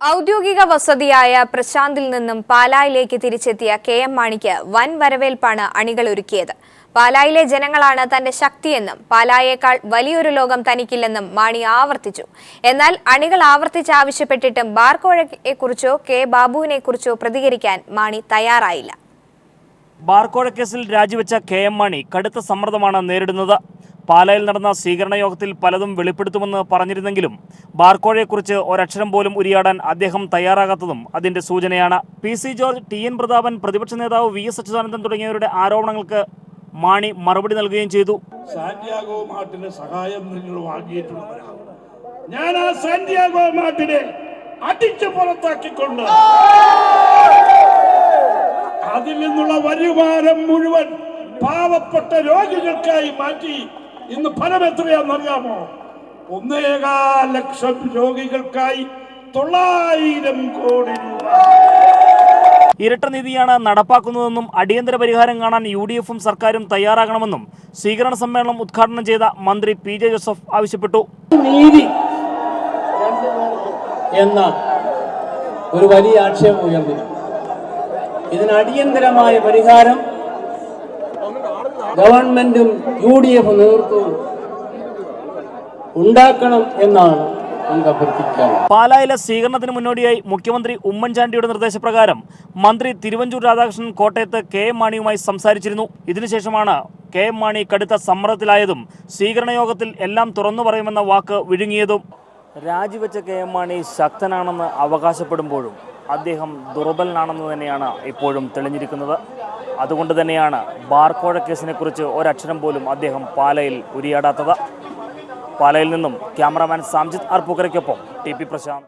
ഔദ്യോഗിക വസതിയായ പ്രശാന്തിൽ നിന്നും പാലായിലേക്ക് തിരിച്ചെത്തിയ കെ.എം. മാണിക്ക് വൻ വരവേൽപ്പാണ് അണികൾ ഒരുക്കിയത്. പാലായിലെ ജനങ്ങളാണ് തന്റെ ശക്തിയെന്നും പാലായേക്കാൾ വലിയൊരു ലോകം തനിക്കില്ലെന്നും മാണി ആവർത്തിച്ചു. എന്നാൽ അണികൾ ആവർത്തിച്ചാവശ്യപ്പെട്ടിട്ടും ബാർക്കോഴയെക്കുറിച്ചോ കെ ബാബുവിനെക്കുറിച്ചോ പ്രതികരിക്കാൻ മാണി തയ്യാറായില്ല. ബാർക്കോഴ കേസിൽ രാജിവെച്ച കെ.എം. മാണി കടുത്ത സമ്മർദ്ദമാണ് നേരിടുന്നത്. പാലായിൽ നടന്ന സ്വീകരണ യോഗത്തിൽ പലതും വെളിപ്പെടുത്തുമെന്ന് പറഞ്ഞിരുന്നെങ്കിലും ബാർക്കോഴയെക്കുറിച്ച് ഒരക്ഷരം പോലും ഉരിയാടാൻ അദ്ദേഹം തയ്യാറാകാത്തതും അതിന്റെ സൂചനയാണ്. പി.സി. George, TN. പ്രതാപൻ, പ്രതിപക്ഷ നേതാവ് വി.എസ്. അച്യുതാനന്ദൻ തുടങ്ങിയവരുടെ ആരോപണങ്ങൾക്ക് മാണി മറുപടി നൽകുകയും ചെയ്തു. സാന്റിയാഗോ മാർട്ടിന്റെ സഹായം നിങ്ങൾ വാങ്ങിയിട്ടുള്ളവരാണ്. ഞാൻ ആ സാന്റിയാഗോ മാർട്ടിനെ അടിച്ചു പുറത്താക്കിക്കൊണ്ട് അതിൽ നിന്നുള്ള വരുമാനം മുഴുവൻ പാവപ്പെട്ട രോഗികൾക്കായി മാറ്റി. ഇന്ന് ഫലം എത്രയാണെന്നറിയാമോ? 1.25 ലക്ഷം രോഗികൾക്കായി 900 കോടി രൂപ. ഇരട്ട നീതിയാണ് നടപ്പാക്കുന്നതെന്നും അടിയന്തര പരിഹാരം കാണാൻ UDF-ഉം സർക്കാരും തയ്യാറാകണമെന്നും സ്വീകരണ സമ്മേളനം ഉദ്ഘാടനം ചെയ്ത മന്ത്രി P.J. ജോസഫ് ആവശ്യപ്പെട്ടു. നീതി എന്ന ഒരു വലിയ ആക്ഷേപം ഉയർന്നിരുന്നു. ഇതിന് അടിയന്തരമായ പരിഹാരം ഗവൺമെന്റും UDF നേതൃത്വവും ഉണ്ടാക്കണം എന്നാണ് നമുക്ക് അഭ്യർത്ഥിക്കാറ്. പാലായിലെ സ്വീകരണത്തിന് മുന്നോടിയായി മുഖ്യമന്ത്രി ഉമ്മൻചാണ്ടിയുടെ നിർദ്ദേശപ്രകാരം മന്ത്രി തിരുവഞ്ചൂർ രാധാകൃഷ്ണൻ കോട്ടയത്ത് കെ.എം. മാണിയുമായി സംസാരിച്ചിരുന്നു. ഇതിനുശേഷമാണ് കെ.എം. മാണി കടുത്ത സമ്മർദ്ദത്തിലായതും സ്വീകരണ യോഗത്തിൽ എല്ലാം തുറന്നു പറയുമെന്ന വാക്ക് വിഴുങ്ങിയതും. രാജിവെച്ച കെ.എം. മാണി ശക്തനാണെന്ന് അവകാശപ്പെടുമ്പോഴും അദ്ദേഹം ദുർബലനാണെന്ന് തന്നെയാണ് ഇപ്പോഴും തെളിഞ്ഞിരിക്കുന്നത്. അതുകൊണ്ട് തന്നെയാണ് ബാർക്കോഴ കേസിനെക്കുറിച്ച് ഒരക്ഷരം പോലും അദ്ദേഹം പാലയിൽ ഉരിയാടാത്തത്. പാലയിൽ നിന്നും ക്യാമറാമാൻ സാംജിത് ആർ പൂക്കരയ്ക്കൊപ്പം ടി.പി. പ്രശാന്ത്.